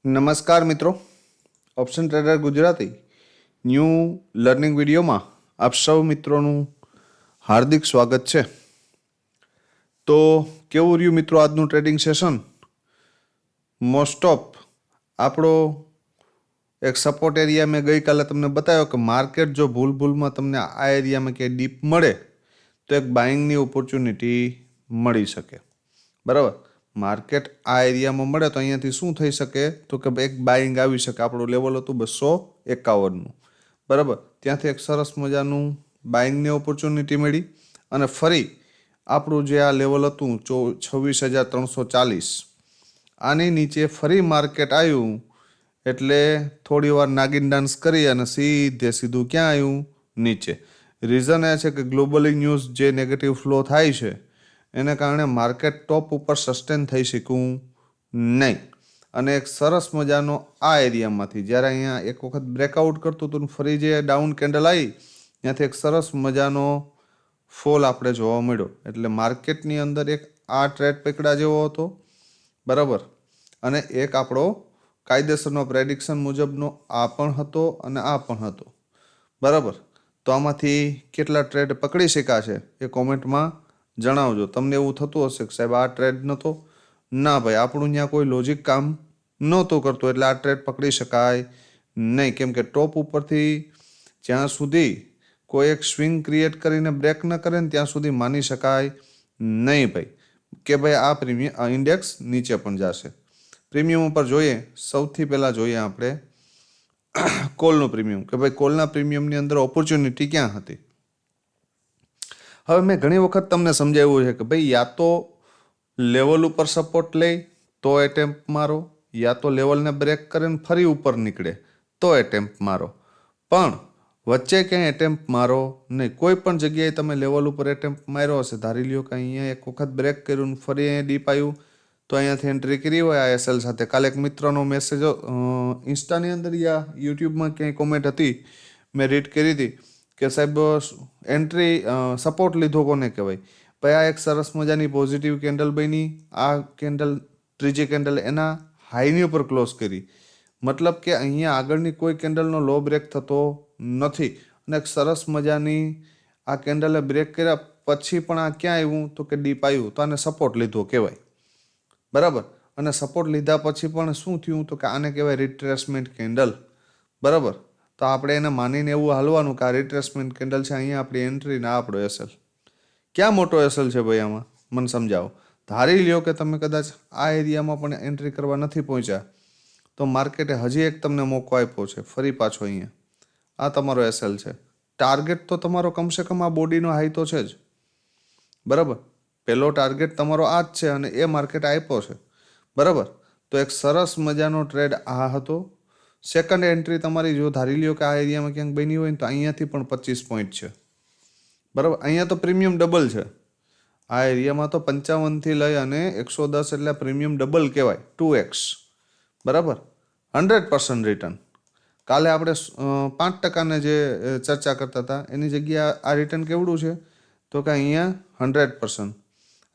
નમસ્કાર મિત્રો, option trader Gujarati new learning વિડીયોમાં આપ સૌ મિત્રોનું હાર્દિક સ્વાગત છે. તો કેવું રહ્યું મિત્રો આજનું ટ્રેડિંગ સેશન? મોસ્ટ ઓફ આપણો એક સપોર્ટ એરિયા મેં ગઈકાલે તમને બતાવ્યો કે માર્કેટ જો ભૂલમાં તમને આ એરિયામાં ક્યાંય ડીપ મળે તો એક બાઇંગની ઓપોર્ચ્યુનિટી મળી શકે. બરાબર, માર્કેટ આ એરિયામાં મળે તો અહીંયાથી શું થઈ શકે તો કે એક બાઇંગ આવી શકે. આપણું લેવલ હતું 251નું. બરાબર, ત્યાંથી એક સરસ મજાનું બાઇંગની ઓપોર્ચ્યુનિટી મળી અને ફરી આપણું જે આ લેવલ હતું 26,340 આની નીચે ફરી માર્કેટ આવ્યું એટલે થોડી વાર નાગિન ડાન્સ કરી અને સીધું ક્યાં આવ્યું? નીચે. રીઝન એ છે કે ગ્લોબલી ન્યૂઝ જે નેગેટિવ ફ્લો થાય છે એને કારણે માર્કેટ ટોપ ઉપર સસ્ટેન થઈ શકવું નહીં. અને એક સરસ મજાનો આ એરિયામાંથી જ્યારે અહીંયા એક વખત બ્રેકઆઉટ કરતું હતું ફરી જે ડાઉન કેન્ડલ આવી ત્યાંથી એક સરસ મજાનો ફોલ આપણે જોવા મળ્યો. એટલે માર્કેટની અંદર એક આ ટ્રેડ પકડા જેવો હતો. બરાબર, અને એક આપણો કાયદેસરનો પ્રેડિક્શન મુજબનો આ પણ હતો અને આ પણ હતો. બરાબર, તો આમાંથી કેટલા ટ્રેડ પકડી શક્યા છે એ કોમેન્ટમાં જણાવજો. તમને એવું થતું હશે કે સાહેબ આ ટ્રેડ નહોતો, ના ભાઈ આપણું ત્યાં કોઈ લોજિક કામ નહોતું કરતું એટલે આ ટ્રેડ પકડી શકાય નહીં. કેમ કે ટોપ ઉપરથી જ્યાં સુધી કોઈ એક સ્વિંગ ક્રિએટ કરીને બ્રેક ન કરે ને ત્યાં સુધી માની શકાય નહીં ભાઈ કે ભાઈ આ પ્રીમિયમ ઇન્ડેક્સ નીચે પણ જશે. પ્રીમિયમ ઉપર જોઈએ, સૌથી પહેલાં જોઈએ આપણે કોલનું પ્રીમિયમ કે ભાઈ કોલના પ્રીમિયમની અંદર ઓપોર્ચ્યુનિટી ક્યાં હતી. હવે મેં ઘણી વખત તમને સમજાવ્યું છે કે ભાઈ યા તો લેવલ ઉપર સપોર્ટ લે તો એટેમ્પ મારો, યા તો લેવલને બ્રેક કરીને ફરી ઉપર નીકળે તો એટેમ્પ મારો, પણ વચ્ચે ક્યાંય એટેમ્પ મારો નહીં. કોઈ પણ જગ્યાએ તમે લેવલ ઉપર એટેમ્પ માર્યો હશે, ધારી લ્યો કે અહીંયા એક વખત બ્રેક કર્યું ફરી અહીંયા ડીપ આવ્યું તો અહીંયાથી એન્ટ્રી કરી હોય આ એસએલ સાથે. કાલે એક મિત્રનો મેસેજ ઇન્સ્ટાની અંદર યા યુટ્યુબમાં ક્યાંય કોમેન્ટ હતી મેં રીડ કરી હતી કે સાહેબ એન્ટ્રી સપોર્ટ લીધો કોને કહેવાય? ભાઈ આ એક સરસ મજાની પોઝિટિવ કેન્ડલ બની, આ કેન્ડલ ત્રીજી કેન્ડલ એના હાઈની ઉપર ક્લોઝ કરી, મતલબ કે અહીંયા આગળની કોઈ કેન્ડલનો લો બ્રેક થતો નથી અને એક સરસ મજાની આ કેન્ડલે બ્રેક કર્યા પછી પણ આ ક્યાં આવ્યું તો કે ડીપ આવ્યું તો આને સપોર્ટ લીધો કહેવાય. બરાબર, અને સપોર્ટ લીધા પછી પણ શું થયું તો કે આને કહેવાય રિટ્રેસમેન્ટ કેન્ડલ. બરાબર, તો આપણે એને માનીને એવું હાલવાનું કે આ રિટ્રેસમેન્ટ કેન્ડલ છે, અહીંયા આપણી એન્ટ્રી ને આપણો એસએલ. ક્યાં મોટો એસએલ છે ભાઈ આમાં? મને સમજાવો. ધારી લ્યો કે તમે કદાચ આ એરિયામાં પણ એન્ટ્રી કરવા નથી પહોંચ્યા તો માર્કેટે હજી એક તમને મોકો આપ્યો છે ફરી પાછો અહીંયા. આ તમારો એસએલ છે. ટાર્ગેટ તો તમારો કમસે કમ આ બોડીનો હાઈ તો છે જ. બરાબર, પહેલો ટાર્ગેટ તમારો આ જ છે અને એ માર્કેટ આપ્યો છે. બરાબર, તો એક સરસ મજાનો ટ્રેડ આ હતો. સેકન્ડ એન્ટ્રી તમારી જો ધારી લ્યો કે આ એરિયામાં ક્યાંક બની હોય તો અહીંયાથી પણ 25 પોઈન્ટ છે. બરાબર, અહીંયા તો પ્રીમિયમ ડબલ છે. આ એરિયામાં તો 55થી લઈ અને 110 એટલે પ્રીમિયમ ડબલ કહેવાય, 2x. બરાબર, 100% રિટર્ન. કાલે આપણે 5%ને જે ચર્ચા કરતા હતા એની જગ્યાએ આ રિટર્ન કેવડું છે તો કે અહીંયા 100%.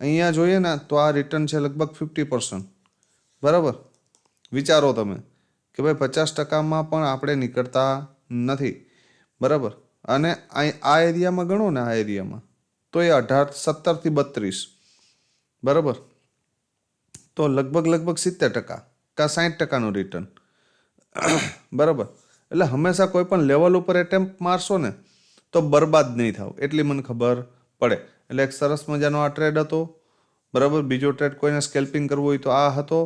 અહીંયા જોઈએ ને તો આ રિટર્ન છે લગભગ 50%. બરાબર, વિચારો તમે કે ભાઈ 50%માં પણ આપણે નીકળતા નથી. બરાબર, અને આ એરિયામાં ગણો ને, આ એરિયામાં તો એ 17થી 32. બરાબર, તો લગભગ 70% કાં 60%નું રિટર્ન. બરાબર, એટલે હંમેશા કોઈ પણ લેવલ ઉપર એટેમ્પ મારશો ને તો બરબાદ નહીં થાવ એટલી મને ખબર પડે. એટલે એક સરસ મજાનો આ ટ્રેડ હતો. બરાબર, બીજો ટ્રેડ કોઈને સ્કેલ્પિંગ કરવું હોય તો આ હતો.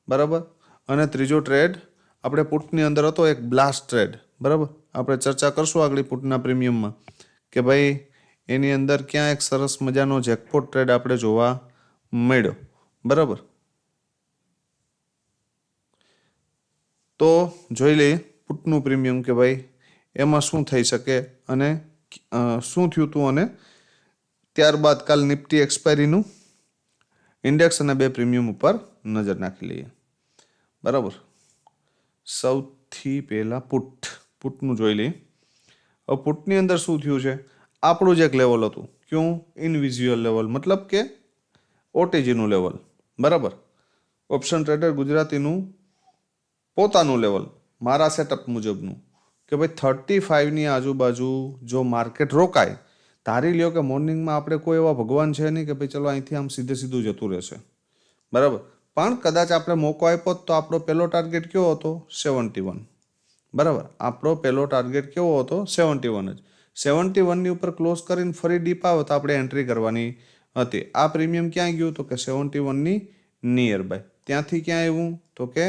બરાબર, અને ત્રીજો ટ્રેડ આપણે પુટની અંદર હતો એક બ્લાસ્ટ ટ્રેડ. બરાબર, આપણે ચર્ચા કરશું આગળ પુટના પ્રીમિયમમાં કે ભાઈ એની અંદર ક્યાં એક સરસ મજાનો જેકપોટ ટ્રેડ આપણે જોવા મળ્યો. બરાબર, તો જોઈ લઈએ પુટનું પ્રીમિયમ કે ભાઈ એમાં શું થઈ શકે અને શું થયું હતું, અને ત્યારબાદ કાલ નિફ્ટી એક્સપાયરીનું ઇન્ડેક્સ અને 2 પ્રીમિયમ ઉપર નજર નાખી લઈએ. બરાબર, સૌથી પહેલાં પુટનું જોઈ લઈએ. હવે પુટની અંદર શું થયું છે, આપણું જ એક લેવલ હતું. ક્યું? ઇનવિઝ્યુઅલ લેવલ, મતલબ કે ઓટીજીનું લેવલ. બરાબર, ઓપ્શન ટ્રેડર ગુજરાતીનું પોતાનું લેવલ મારા સેટઅપ મુજબનું કે ભાઈ 35ની આજુબાજુ જો માર્કેટ રોકાય, ધારી લ્યો કે મોર્નિંગમાં આપણે કોઈ એવા ભગવાન છે નહીં કે ભાઈ ચલો અહીંથી આમ સીધું જતું રહેશે, બરાબર. પણ કદાચ આપણે મોકો આપ્યો તો આપણો પહેલો ટાર્ગેટ કેવો હતો? 71, બરાબર. આપણો પહેલો ટાર્ગેટ કેવો હતો? 71 જ. 71ની ઉપર ક્લોઝ કરીને ફરી ડીપ આવે તો આપણે એન્ટ્રી કરવાની હતી. આ પ્રીમિયમ ક્યાં ગયું? તો કે 71ની નિયર બાય. ત્યાંથી ક્યાં આવ્યું? તો કે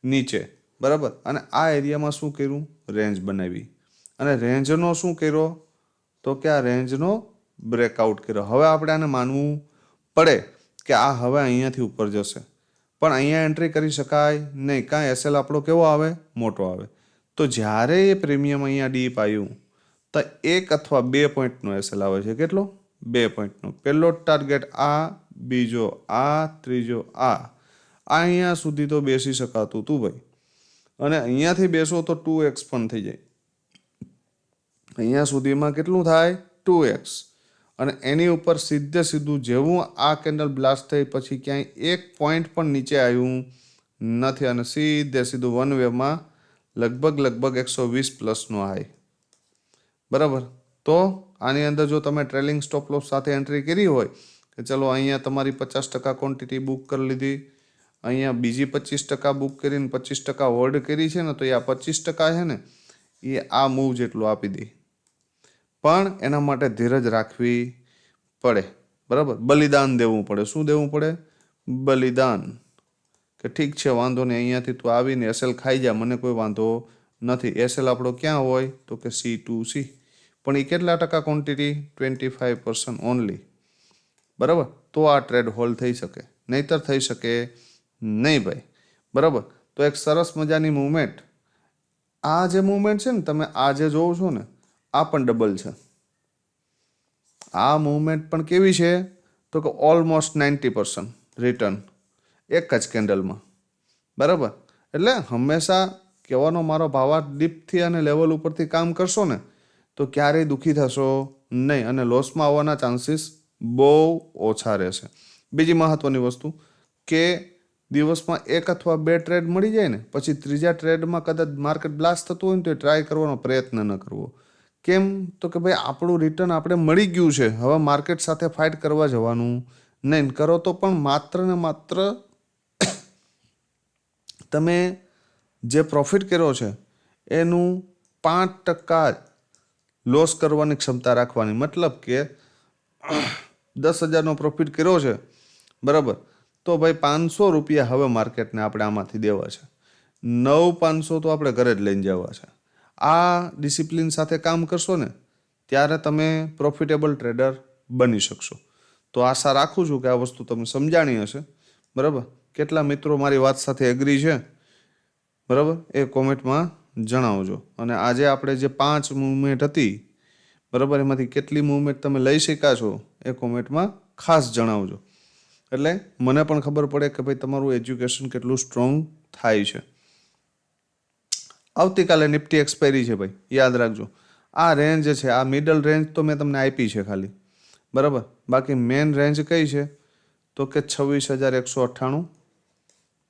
નીચે, બરાબર. અને આ એરિયામાં શું કર્યું? રેન્જ બનાવી. અને રેન્જનો શું કર્યો? તો કે આ રેન્જનો બ્રેકઆઉટ કર્યો. હવે આપણે આને માનવું પડે કે આ હવે અહીંયાથી ઉપર જશે, પણ અહીંયા એન્ટ્રી કરી શકાય નહીં. કાં એસએલ આપણો કેવો આવે? મોટો આવે. તો જ્યારે એ પ્રીમિયમ અહીંયા ડીપ આવ્યું તો 1 અથવા 2 પોઈન્ટનો એસએલ આવે છે. કેટલો? 2 પોઈન્ટનો. પહેલો ટાર્ગેટ આ, બીજો આ, ત્રીજો આ. અહીંયા સુધી તો બેસી શકાતું હતું ભાઈ. અને અહીંયાથી બેસો તો 2x પણ થઈ જાય. અહીંયા સુધીમાં કેટલું થાય? 2x. અને એની ઉપર સીધું જેવું આ કેન્ડલ બ્લાસ્ટ થઈ પછી ક્યાંય 1 પોઈન્ટ પણ નીચે આવ્યું નથી અને સીધું વન વેમાં લગભગ 120 પ્લસનો હાઈ, બરાબર. તો આની અંદર જો તમે ટ્રેલિંગ સ્ટોપ લોસ સાથે એન્ટ્રી કરી હોય કે ચલો અહીંયા તમારી 50% ક્વોન્ટિટી બુક કરી લીધી, અહીંયા બીજી 25% બુક કરીને 25% હોલ્ડ કરી છે ને, તો એ આ 25% છે ને એ આ મૂવ જેટલું આપી દે. પણ એના માટે ધીરજ રાખવી પડે, બરાબર. બલિદાન દેવું પડે. શું દેવું પડે? બલિદાન. કે ઠીક છે વાંધો નહીં, અહીંયાથી તું આવીને એસએલ ખાઈ જા, મને કોઈ વાંધો નથી. એસએલ આપણો ક્યાં હોય? તો કે C2C. પણ એ કેટલા ટકા ક્વોન્ટિટી? 25% ઓનલી, બરાબર. તો આ ટ્રેડ હોલ્ડ થઈ શકે, નહીતર થઈ શકે નહીં ભાઈ, બરાબર. તો એક સરસ મજાની મૂવમેન્ટ. આ જે મૂવમેન્ટ છે ને, તમે આ જે જોવો છો ને, આ પણ ડબલ છે. આ મૂવમેન્ટ પણ કેવી છે? તો કે ઓલમોસ્ટ 90% રિટર્ન એક જ કેન્ડલમાં, બરાબર. એટલે હંમેશા કહેવાનો મારો ભાવાર્થ ડીપથી અને લેવલ ઉપરથી કામ કરશો ને તો ક્યારેય દુઃખી થશો નહીં અને લોસમાં આવવાના ચાન્સીસ બહુ ઓછા રહેશે. બીજી મહત્વની વસ્તુ કે દિવસમાં 1 અથવા 2 ટ્રેડ મળી જાય ને પછી ત્રીજા ટ્રેડમાં કદાચ માર્કેટ બ્લાસ્ટ થતું હોય ને તો એ ટ્રાય કરવાનો પ્રયત્ન ન કરવો. કેમ? તો કે ભાઈ આપણું રિટર્ન આપણે મળી ગયું છે, હવે માર્કેટ સાથે ફાઇટ કરવા જવાનું નહીં. કરો તો પણ માત્ર ને માત્ર તમે જે પ્રોફિટ કર્યો છે એનું 5% લોસ કરવાની ક્ષમતા રાખવાની. મતલબ કે 10,000નો પ્રોફિટ કર્યો છે, બરાબર. તો ભાઈ 500 રૂપિયા હવે માર્કેટને આપણે આમાંથી દેવા છે. 9,500 તો આપણે ઘરે જ લઈને જવા છે. આ ડિસિપ્લિન સાથે કામ કરશો ને ત્યારે તમે પ્રોફિટેબલ ટ્રેડર બની શકશો. તો આશા રાખું છું કે આ વસ્તુ તમે સમજાણી હશે, બરાબર. કેટલા મિત્રો મારી વાત સાથે એગ્રી છે, બરાબર, એ કોમેન્ટમાં જણાવજો. અને આજે આપણે જે 5 મૂવમેન્ટ હતી, બરાબર, એમાંથી કેટલી મૂવમેન્ટ તમે લઈ શક્યા છો એ કોમેન્ટમાં ખાસ જણાવજો. એટલે મને પણ ખબર પડે કે ભાઈ તમારું એજ્યુકેશન કેટલું સ્ટ્રોંગ થાય છે. આવતીકાલે નિફ્ટી એક્સપાયરી છે ભાઈ, યાદ રાખજો. આ રેન્જ છે, આ મિડલ રેન્જ તો મેં તમને આપી છે ખાલી, બરાબર. બાકી મેન રેન્જ કઈ છે? તો કે 26,198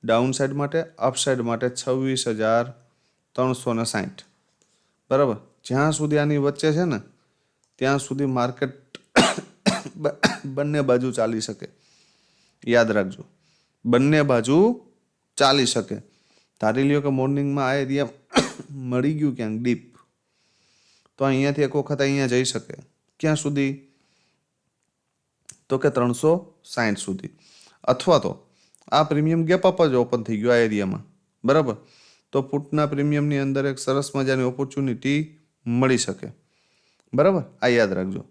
ડાઉન સાઈડ માટે, અપસાઇડ માટે 26,360, બરાબર. જ્યાં સુધી આની વચ્ચે છે ને ત્યાં સુધી માર્કેટ બંને બાજુ ચાલી શકે, યાદ રાખજો. બંને બાજુ ચાલી શકે. ધારી લ્યો કે મોર્નિંગમાં આ એરિયા મળી ગયું ક્યાંક ડીપ, તો અહીંયાથી એક વખત અહીંયા જઈ શકે. ક્યાં સુધી? તો કે 360 સુધી. અથવા તો આ પ્રીમિયમ ગેપ અપ જ ઓપન થઈ ગયું આ એરિયામાં, બરાબર. તો પુટના પ્રીમિયમની અંદર એક સરસ મજાની ઓપોર્ચ્યુનિટી મળી શકે, બરાબર. આ યાદ રાખજો.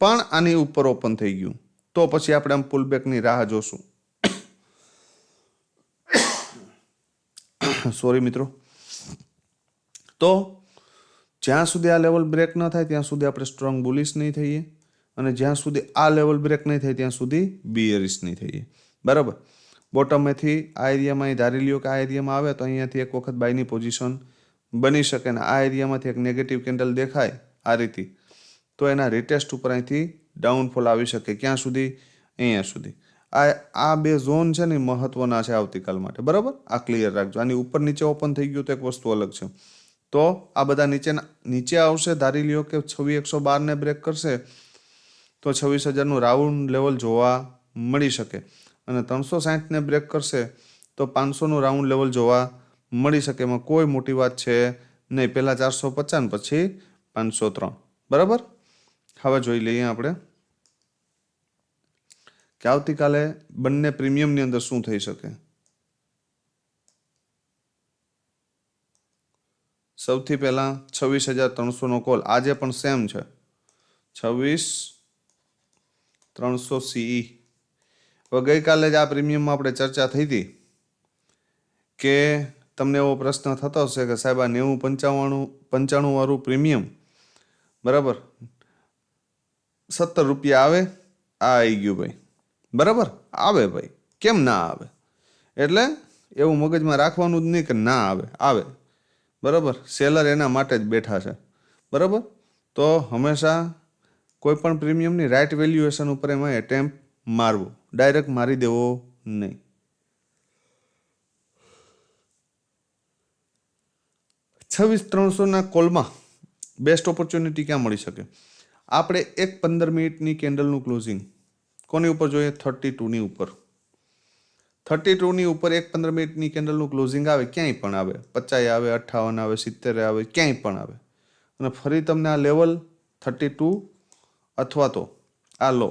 પણ આની ઉપર ઓપન થઈ ગયું તો પછી આપણે આમ પુલબેકની રાહ જોશું. સોરી મિત્રો. તો જ્યાં સુધી આ લેવલ બ્રેક ન થાય ત્યાં સુધી આપણે સ્ટ્રોંગ બુલિશ નહીં થઈએ અને જ્યાં સુધી આ લેવલ બ્રેક નહીં થાય ત્યાં સુધી બિયરિશ નહીં થઈએ, બરાબર. બોટમેથી આ એરિયામાં ધારી લ્યો કે આ એરિયામાં આવે તો અહીંયાથી એક વખત બાયની પોઝિશન બની શકે ને આ એરિયામાંથી એક નેગેટિવ કેન્ડલ દેખાય આ રીતે તો એના રિટેસ્ટ ઉપર અહીંથી ડાઉનફોલ આવી શકે. ક્યાં સુધી? અહીંયા સુધી. આ બે ઝોન છે ને મહત્વના છે આવતીકાલ માટે, બરાબર? આ ક્લિયર રાખજો. આની ઉપર નીચે ઓપન થઈ ગયું તો એક વસ્તુ અલગ છે. તો આ બધા નીચે આવશે. ધારી લ્યો કે 26,112 ને બ્રેક કરશે તો 26,000નું રાઉન્ડ લેવલ જોવા મળી શકે, અને 360 ને બ્રેક કરશે તો 500નું રાઉન્ડ લેવલ જોવા મળી શકે. એમાં કોઈ મોટી વાત છે નહીં. પહેલાં 450 પછી 503, બરાબર? હવે જોઈ લઈએ આપણે કે આવતીકાલે બંને પ્રીમિયમની અંદર શું થઈ શકે. સૌથી પહેલાં 26,300નો કોલ આજે પણ સેમ છે, 26,300 CE. હવે ગઈકાલે જ આ પ્રીમિયમમાં આપણે ચર્ચા થઈ હતી કે તમને એવો પ્રશ્ન થતો હશે કે સાહેબ આ 90-95 વાળું પ્રીમિયમ, બરાબર, 17 રૂપિયા આવે, આ આવી ગયું ભાઈ, બરાબર? આવે ભાઈ, કેમ ના આવે? એટલે એવું મગજમાં રાખવાનું જ નહીં કે ના આવે, આવે, બરાબર? સેલર એના માટે જ બેઠા છે, બરાબર? તો હંમેશા કોઈ પણ પ્રીમિયમની રાઇટ વેલ્યુએશન ઉપર એમાં એટેમ્પ મારવું, ડાયરેક્ટ મારી દેવો નહીં. 26,300ના કોલમાં બેસ્ટ ઓપોર્ચ્યુનિટી ક્યાં મળી શકે? આપણે એક 15 મિનિટની કેન્ડલનું ક્લોઝિંગ કોની ઉપર જોઈએ? 32ની ઉપર. 32ની ઉપર એક 15 મિનિટની કેન્ડલનું ક્લોઝિંગ આવે, ક્યાંય પણ આવે, 50 આવે, 58 આવે, 70 આવે, ક્યાંય પણ આવે, અને ફરી તમને આ લેવલ 32 અથવા તો આ લો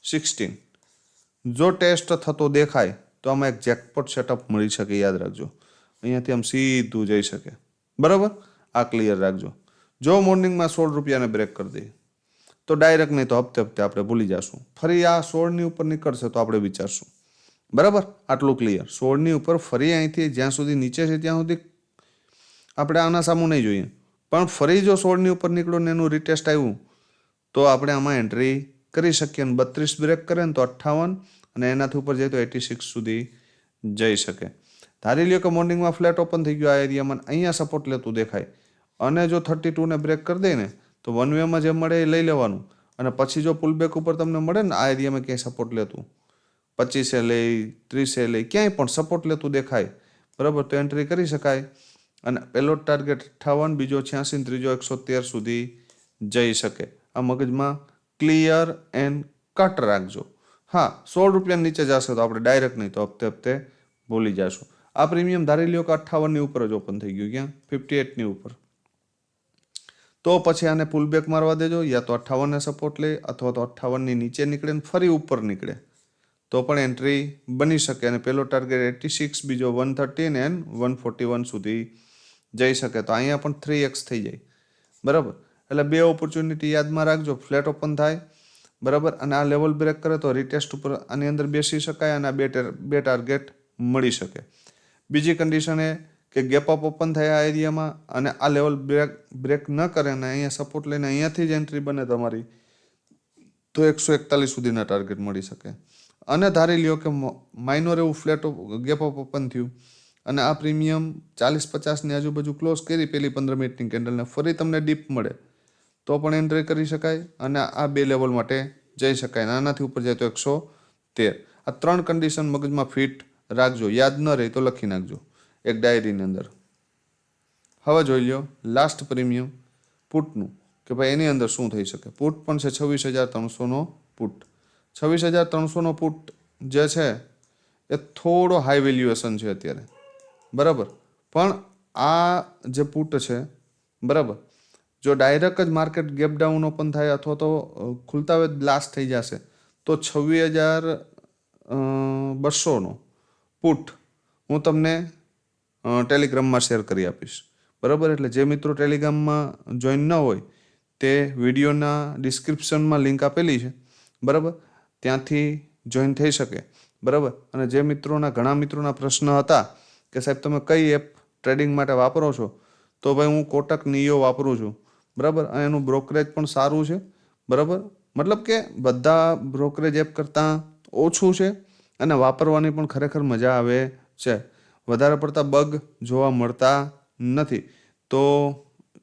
16 જો ટેસ્ટ થતો દેખાય તો આમાં એક જેકપોટ સેટઅપ મળી શકે, યાદ રાખજો. અહીંયાથી આમ સીધું જઈ શકે, બરાબર? આ ક્લિયર રાખજો. જો મોર્નિંગમાં 16 રૂપિયાને બ્રેક કરી દઈએ તો ડાયરેક્ટ નહીં તો હપ્તે હપ્તે આપણે ભૂલી જશું. ફરી આ 16ની ઉપર નીકળશે તો આપણે વિચારશું, બરાબર? આટલું ક્લિયર. 16ની ઉપર ફરી અહીંથી જ્યાં સુધી નીચે છે ત્યાં સુધી આપણે આના સામું નહીં જોઈએ, પણ ફરી જો 16ની ઉપર નીકળ્યું ને એનું રિટેસ્ટ આવ્યું તો આપણે આમાં એન્ટ્રી કરી શકીએ. અને 32 બ્રેક કરે ને તો 58, અને એનાથી ઉપર જાય તો 86 સુધી જઈ શકે. ધારી લ્યો કે મોર્નિંગમાં ફ્લેટ ઓપન થઈ ગયો આ એરિયામાં, અહીંયા સપોર્ટ લેતું દેખાય, અને જો 32ને બ્રેક કરી દે ને તો વન વેમાં જે મળે એ લઈ લેવાનું. અને પછી જો પુલબેક ઉપર તમને મળે ને આ એરિયામાં ક્યાંય સપોર્ટ લેતું 25 લઈ, 30 લઈ, ક્યાંય પણ સપોર્ટ લેતું દેખાય, બરાબર, તો એન્ટ્રી કરી શકાય. અને પહેલો ટાર્ગેટ 58, બીજો 86, ત્રીજો 113 સુધી જઈ શકે. આ મગજમાં ક્લિયર એન્ડ કટ રાખજો. હા, 16 રૂપિયા નીચે જશે તો આપણે ડાયરેક્ટ નહીં તો હપ્તે હપ્તે ભૂલી જશું. આ પ્રીમિયમ ધારી લ્યો કે 58ની ઉપર જ ઓપન થઈ ગયું, ક્યાં? 58ની ઉપર. તો પછી આને પુલબેક મારવા દેજો, યા તો 58ને સપોર્ટ લે, અથવા તો 58ની નીચે નીકળે ને ફરી ઉપર નીકળે તો પણ એન્ટ્રી બની શકે. અને પહેલો ટાર્ગેટ 86, બીજો 113 એન્ડ 141 સુધી જઈ શકે. તો અહીંયા પણ 3x થઈ જાય, બરાબર? એટલે બે ઓપોર્ચ્યુનિટી યાદમાં રાખજો. ફ્લેટ ઓપન થાય, બરાબર, અને આ લેવલ બ્રેક કરે તો રિટેસ્ટ ઉપર આની અંદર બેસી શકાય અને આ બે ટાર્ગેટ મળી શકે. બીજી કન્ડિશન એ કે ગેપ અપ ઓપન થાય આ એરિયામાં અને આ લેવલ બ્રેક ન કરે અને અહીંયા સપોર્ટ લઈને અહીંયાથી જ એન્ટ્રી બને તમારી તો 141 સુધીના ટાર્ગેટ મળી શકે. અને ધારી લ્યો કે માઇનોર એવું ફ્લેટ ગેપ અપ ઓપન થયું અને આ પ્રીમિયમ 40-50ની આજુબાજુ ક્લોઝ કરી પહેલી 15 મિનિટની કેન્ડલને, ફરી તમને ડીપ મળે તો પણ એન્ટ્રી કરી શકાય અને આ બે લેવલ માટે જઈ શકાય. આનાથી ઉપર જાય તો 113. આ 3 કન્ડિશન મગજમાં ફિટ રાખજો. યાદ ન રહે તો લખી નાખજો એક ડાયરીની અંદર. હવે જોઈ લ્યો લાસ્ટ પ્રીમિયમ પુટનું કે ભાઈ એની અંદર શું થઈ શકે. પુટ પણ છે 26,300નો પુટ. 26,300નો પુટ જે છે એ થોડો હાઈ વેલ્યુએશન છે અત્યારે, બરાબર, પણ આ જે પુટ છે, બરાબર, જો ડાયરેક્ટ જ માર્કેટ ગેપ ડાઉન ઓપન થાય અથવા તો ખુલતા હોય બ્લાસ્ટ થઈ જશે તો 26,200નો પુટ હું તમને ટેલિગ્રામમાં શેર કરી આપીશ, બરાબર? એટલે જે મિત્રો ટેલિગ્રામમાં જોઈન ન હોય તે વિડીયોના ડિસ્ક્રિપ્શનમાં લિંક આપેલી છે, બરાબર, ત્યાંથી જોઈન થઈ શકે, બરાબર? અને જે ઘણા મિત્રોના પ્રશ્ન હતા કે સાહેબ તમે કઈ એપ ટ્રેડિંગ માટે વાપરો છો, તો ભાઈ હું કોટક નિયો વાપરું છું, બરાબર, અને એનું બ્રોકરેજ પણ સારું છે, બરાબર, મતલબ કે બધા બ્રોકરેજ એપ કરતાં ઓછું છે અને વાપરવાની પણ ખરેખર મજા આવે છે. વધારે પડતા બગ જોવા મળતા નથી. તો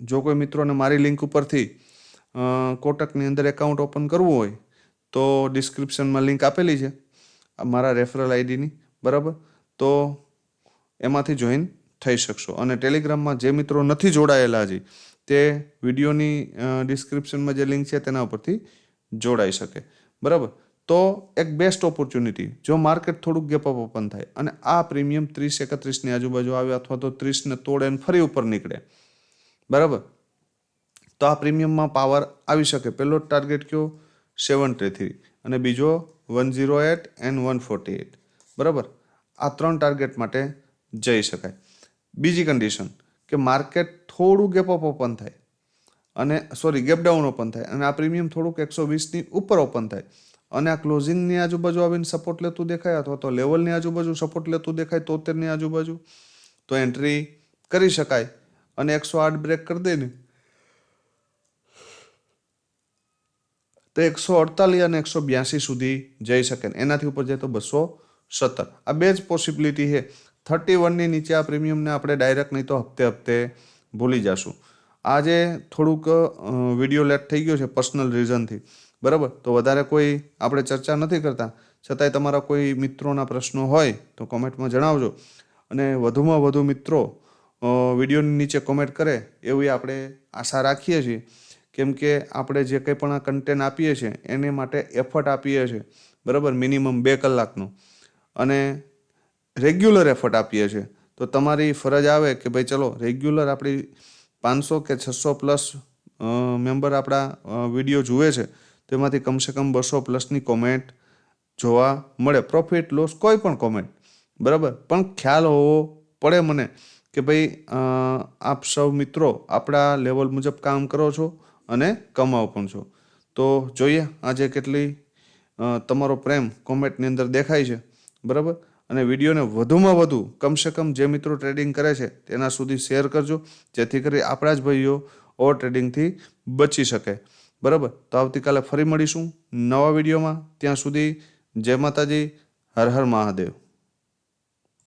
જો કોઈ મિત્રોને મારી લિંક ઉપરથી કોટકની અંદર એકાઉન્ટ ઓપન કરવું હોય તો ડિસ્ક્રિપ્શનમાં લિંક આપેલી છે, મારા રેફરલ આઈડીની, બરાબર? તો એમાંથી જોઈન થઈ શકશો. અને ટેલિગ્રામમાં જે મિત્રો નથી જોડાયેલા હજી તે વિડીયોની ડિસ્ક્રિપ્શનમાં જે લિંક છે તેના ઉપરથી જોડાઈ શકે, બરાબર? તો એક બેસ્ટ ઓપોર્ચ્યુનિટી, જો માર્કેટ થોડુંક ગેપ અપ ઓપન થાય અને આ પ્રીમિયમ 30-31ની આજુબાજુ આવે અથવા તો 30ને તોડે અને ફરી ઉપર નીકળે, બરાબર, તો આ પ્રીમિયમમાં પાવર આવી શકે. પહેલો ટાર્ગેટ કયો? 73 અને બીજો 108 એન્ડ 148, બરાબર? આ 3 ટાર્ગેટ માટે જઈ શકાય. બીજી કન્ડિશન કે માર્કેટ થોડું ગેપ અપ ઓપન થાય અને ગેપ ડાઉન ઓપન થાય અને આ પ્રીમિયમ થોડુંક 120ની ઉપર ઓપન થાય અને આ ક્લોઝિંગની આજુબાજુ આવીને સપોર્ટ લેતું દેખાય અથવા તો લેવલની આજુબાજુ સપોર્ટ લેતું દેખાય 73ની આજુબાજુ, તો એન્ટ્રી કરી શકાય. અને 108 બ્રેક કરી દે ને તો 148 અને 182 સુધી જઈ શકે. એનાથી ઉપર જાય તો 217. આ બે જ પોસિબિલિટી છે. 31ની નીચે આ પ્રીમિયમને આપણે ડાયરેક્ટ નહીં તો હપ્તે હપ્તે ભૂલી જશું. આજે થોડુંક વિડીયો લેટ થઈ ગયો છે પર્સનલ રીઝનથી, બરાબર? તો વધારે કોઈ આપણે ચર્ચા નથી કરતા. છતાંય તમારા કોઈ મિત્રોના પ્રશ્નો હોય તો કોમેન્ટમાં જણાવજો. અને વધુમાં વધુ મિત્રો વિડીયોની નીચે કોમેન્ટ કરે એવી આપણે આશા રાખીએ છીએ. કેમ કે આપણે જે કંઈ પણ આ કન્ટેન્ટ આપીએ છીએ એને માટે એફર્ટ આપીએ છીએ, બરાબર? મિનિમમ 2 કલાકનું અને રેગ્યુલર એફર્ટ આપીએ છીએ. તો તમારી ફરજ આવે કે ભાઈ ચલો રેગ્યુલર આપણી 500 કે 600 પ્લસ મેમ્બર આપણા વિડીયો જુએ છે, તો એમાંથી કમસે કમ 200+ કોમેન્ટ જોવા મળે. પ્રોફિટ લોસ કોઈ પણ કોમેન્ટ, બરાબર, પણ ખ્યાલ હોવો પડે મને કે ભાઈ આપ સૌ મિત્રો આપણા લેવલ મુજબ કામ કરો છો અને કમાઓ પણ છો. તો જોઈએ આજે કેટલી તમારો પ્રેમ કોમેન્ટની અંદર દેખાય છે, બરાબર? અને વિડીયોને વધુમાં વધુ કમસે કમ જે મિત્રો ટ્રેડિંગ કરે છે તેના સુધી શેર કરજો, જેથી કરી આપણા જ ભાઈઓ ઓવર ટ્રેડિંગથી બચી શકે, બરાબર? તો આવતીકાલે ફરી મળીશું નવા વિડીયોમાં. ત્યાં સુધી જય માતાજી, હર હર મહાદેવ.